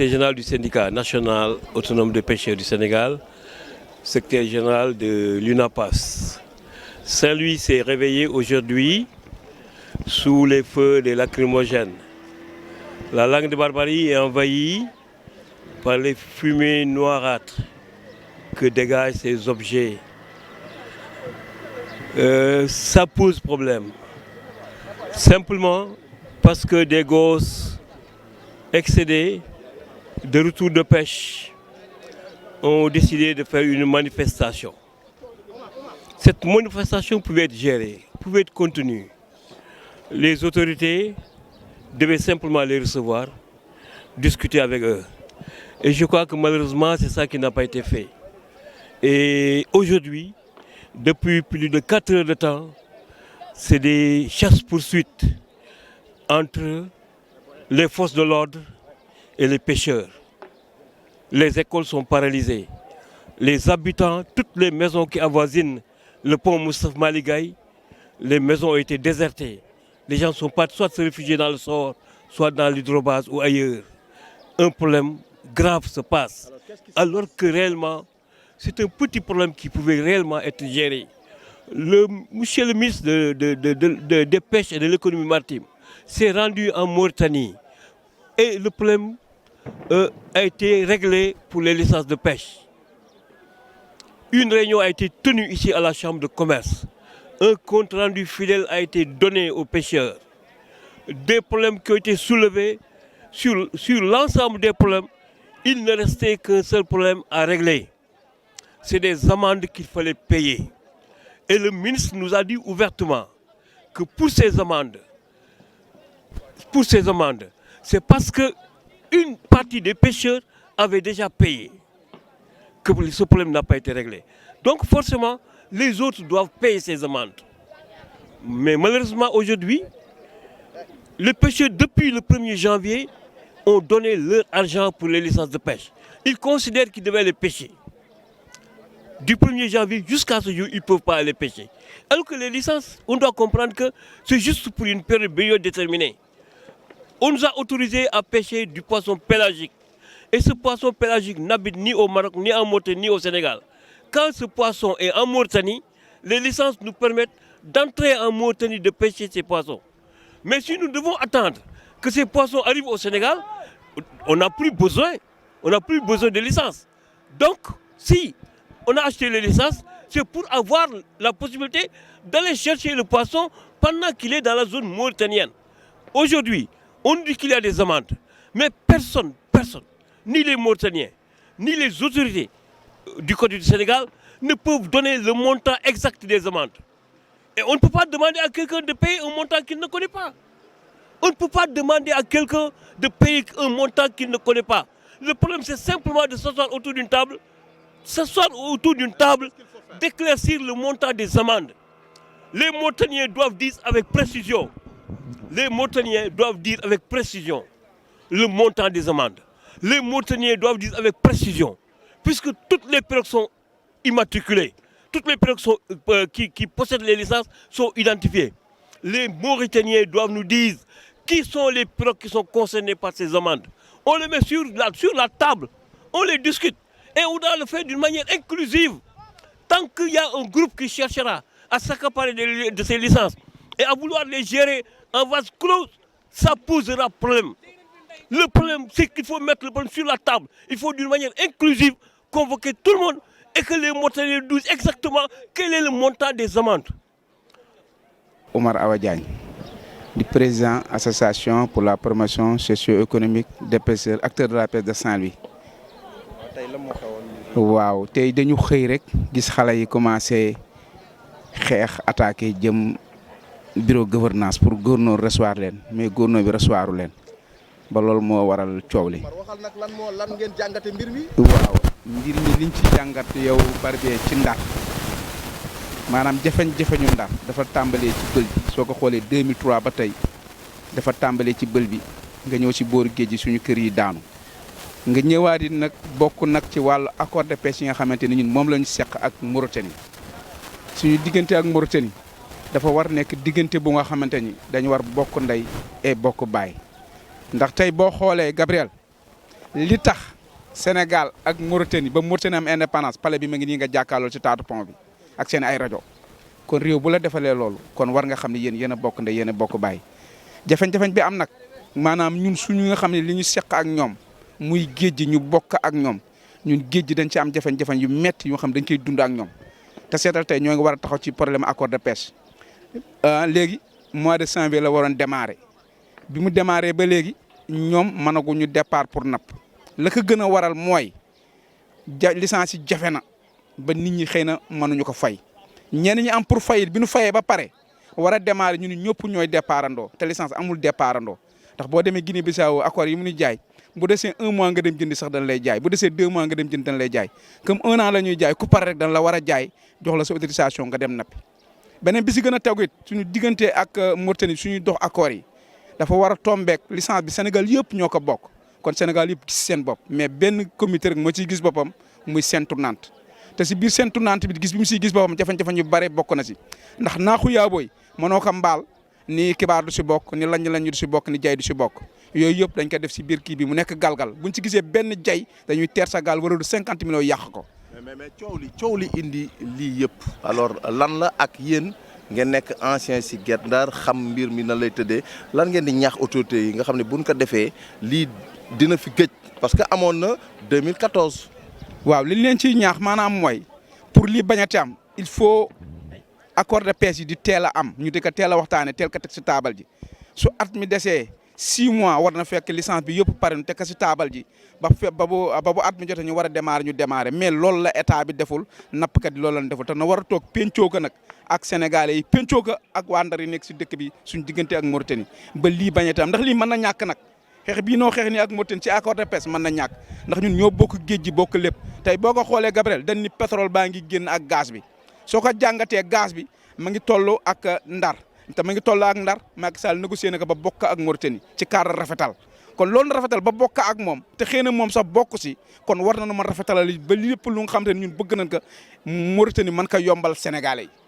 secrétaire général du syndicat national autonome des pêcheurs du Sénégal, secrétaire général de l'UNAPAS. Saint-Louis s'est réveillé aujourd'hui sous les feux des lacrymogènes. La langue de Barbarie est envahie par les fumées noirâtres que dégagent ces objets. Ça pose problème. Simplement parce que des gosses excédés de retour de pêche ont décidé de faire une manifestation. Cette manifestation pouvait être gérée, pouvait être contenue. Les autorités devaient simplement les recevoir, discuter avec eux. Et je crois que malheureusement, c'est ça qui n'a pas été fait. Et aujourd'hui, depuis plus de 4 heures de temps, c'est des chasses-poursuites entre les forces de l'ordre et les pêcheurs. Les écoles sont paralysées. Les habitants, toutes les maisons qui avoisinent le pont Moustapha Maligaï, les maisons ont été désertées. Les gens sont pas soit se réfugier dans le Sor, soit dans l'hydrobase ou ailleurs. Un problème grave se passe. Alors que réellement, c'est un petit problème qui pouvait réellement être géré. Monsieur le ministre des Pêches et de l'économie maritime s'est rendu en Mauritanie et le problème a été réglé pour les licences de pêche. Une réunion a été tenue ici à la Chambre de commerce. Un compte rendu fidèle a été donné aux pêcheurs. Des problèmes qui ont été soulevés sur l'ensemble des problèmes, il ne restait qu'un seul problème à régler. C'est des amendes qu'il fallait payer. Et le ministre nous a dit ouvertement que pour ces amendes, c'est parce qu'une partie des pêcheurs avait déjà payé que ce problème n'a pas été réglé. Donc forcément, les autres doivent payer ces amendes. Mais malheureusement aujourd'hui, les pêcheurs depuis le 1er janvier ont donné leur argent pour les licences de pêche. Ils considèrent qu'ils devaient les pêcher. Du 1er janvier jusqu'à ce jour, ils ne peuvent pas aller pêcher. Alors que les licences, on doit comprendre que c'est juste pour une période déterminée. On nous a autorisé à pêcher du poisson pélagique. Et ce poisson pélagique n'habite ni au Maroc, ni en Mauritanie, ni au Sénégal. Quand ce poisson est en Mauritanie, les licences nous permettent d'entrer en Mauritanie de pêcher ces poissons. Mais si nous devons attendre que ces poissons arrivent au Sénégal, on n'a plus besoin de licences. Donc, si on a acheté les licences, c'est pour avoir la possibilité d'aller chercher le poisson pendant qu'il est dans la zone mauritanienne. Aujourd'hui, on dit qu'il y a des amendes, mais personne, ni les Mauritaniens, ni les autorités du côté du Sénégal ne peuvent donner le montant exact des amendes. Et on ne peut pas demander à quelqu'un de payer un montant qu'il ne connaît pas. On ne peut pas demander à quelqu'un de payer un montant qu'il ne connaît pas. Le problème, c'est simplement de s'asseoir autour d'une table, d'éclaircir le montant des amendes. Les Mauritaniens doivent dire avec précision. Le montant des amendes. Les Mauritaniens doivent dire avec précision, puisque toutes les pirogues sont immatriculées, toutes les pirogues qui possèdent les licences sont identifiées. Les Mauritaniens doivent nous dire qui sont les pirogues qui sont concernées par ces amendes. On les met sur la table, on les discute et on doit le faire d'une manière inclusive. Tant qu'il y a un groupe qui cherchera à s'accaparer de ces licences et à vouloir les gérer en vase clos, ça posera problème. Le problème, c'est qu'il faut mettre le problème sur la table. Il faut d'une manière inclusive convoquer tout le monde et que les Mauritaniens disent exactement quel est le montant des amendes. Omar Awa Diagne, du président association pour la promotion socio-économique des pêcheurs, acteurs de la pêche de Saint-Louis. waaw tey dañu xëy rek gis xale yi commencé xeex attaqué jëm bureau gouvernance pour gouverneur recevoir leen mais gouverneur bi recevoiru leen ba loolu moo waral coow li. lan ngeen jàngate mbir mi. waaw mbir mi liñ ci jàngat yow Barbier ci Ndar maanaam jafeñ-jafeñu Ndar dafa tàmbalee ci bël bi soo ko xoolee 2003 ba tey dafa tàmbalee ci bël bi nga ñëw si booru géej gi suñu kër yi daanu. nga ñëwaat it nag bokk nag ci wàllu accord de pêche yi nga xamante ni ñun moom la ñu seq ak Mauritanie suñu diggante ak Mauritanie dafa war nekk diggante bu nga xamante ni dañu war bokk ndey et bokk baay ndax tey boo xoolee Gabriel li tax Sénégal ak Mauritanie ba Mauritanie am indépendance palais bi ma ngi nii nga jàkkaarloo ci taatu pont bi ak seen ay rajo kon réew bu la defalee loolu kon war nga xam ne yéen a bokk nde yéen a bokk bàyyi jafe-jafe bi am nag maanaam ñun suñu nga xam ne li ñu seq ak ñoom muy géej gi ñu bokk ak ñoom ñun géej gi dañ ci am jafe-jafe yu metti yoo xam dañ koy dund ak ñoom te seetal tey ñoo ngi war a taxaw ci problème accord de pêche léegi mois de janvier la waroon démarrer bi mu démarrer ba léegi ñoom mënaguñu départ pour napp la ko gën a waral mooy licence yi jafe na ba nit ñi xëy na mënuñu ko fay ñenn ñi am pour fay bi ñu fayee ba pare war a démarrer ñu ni ñëpp ñooy départ andoo te licence amul départ andoo ndax boo demee Guinée Bissau accord yi mu ñu jaay bu desee 1 mois nga dem jëndi sax dañ lay jaay bu desee 2 mois nga dem jëndi dañ lay jaay comme 1 an la ñuy jaay ku pare rek dañ la war a jaay jox la sa autorisation nga dem nappi. beneen bi si gën a tegu it suñu diggante ak Mauritanie suñuy dox accord yi dafa war a tombeek licence bi Sénégal yëpp ñoo ko bokk kon Sénégal yëpp gis seen bopp mais benn comité rek moo ciy gis boppam muy Sen Tournante te si biir Sen Tournante bi gis bi mu siy gis boppam jafe-jafe yu bare bokk na si ndax naaxu yaabooy mënoo ko mbaal ni kibaar du si bokk ni lañ du si bokk ni jay du si bokk yooyu yëpp dañ ko def si biir kii bi mu nekk galgal buñ ci gisee benn jay dañuy teer sa gaal war a 50 millions yàq ko. mais coow li indi lii yëpp alors lan la ak yéen ngeen nekk ancien si Guet Ndar xam mbir mi na lay tëddee lan ngeen di ñaax autorités yi nga xam ne buñ ko defee lii dina fi gëj parce que amoon na 2014. waaw li leen ciy ñaax maanaam mooy pour lii bañati am il faut accord de pêche yi di teel a am ñu di ko teel a waxtaanee teel ko teg si taabal ji su at mi desee 6 mois war na fekk licence bi yëpp pare ñu teg ko si taabal ji ba bu at mi jotee ñu war a démarrer mais loolu la état bi deful nappkat yi loolu la deful te na war a toog pencoo ko nag ak sénégalais yi pencoo ko ak waa Ndar yi nekk si dëkk bi suñ diggante ak Mauritanie ba lii bañati am ndax lii mën na ñàkk nag. xeex bii noo xeex ni ak Mauritanie ci accord de pêche mën na ñàkk ndax ñun ñoo bokk géej gi bokk lépp tey boo ko xoolee Gabriel dañ ni pétrole baa ngi génn ak gaz bi soo ko jàngatee gaz bi ma ngi toll ak Ndar te ma ngi toll ak Ndar Macky Sall négocié na ko ba bokk ak Mauritanie ci cadre rafetal kon loolu na rafetal ba bokk ak moom te xëy na moom sax bokk si kon war na nu mën rafetalal ba lépp lu nga xam te ne ñun bëgg nañ ko Mauritanie mën ko yombal Sénégalais yi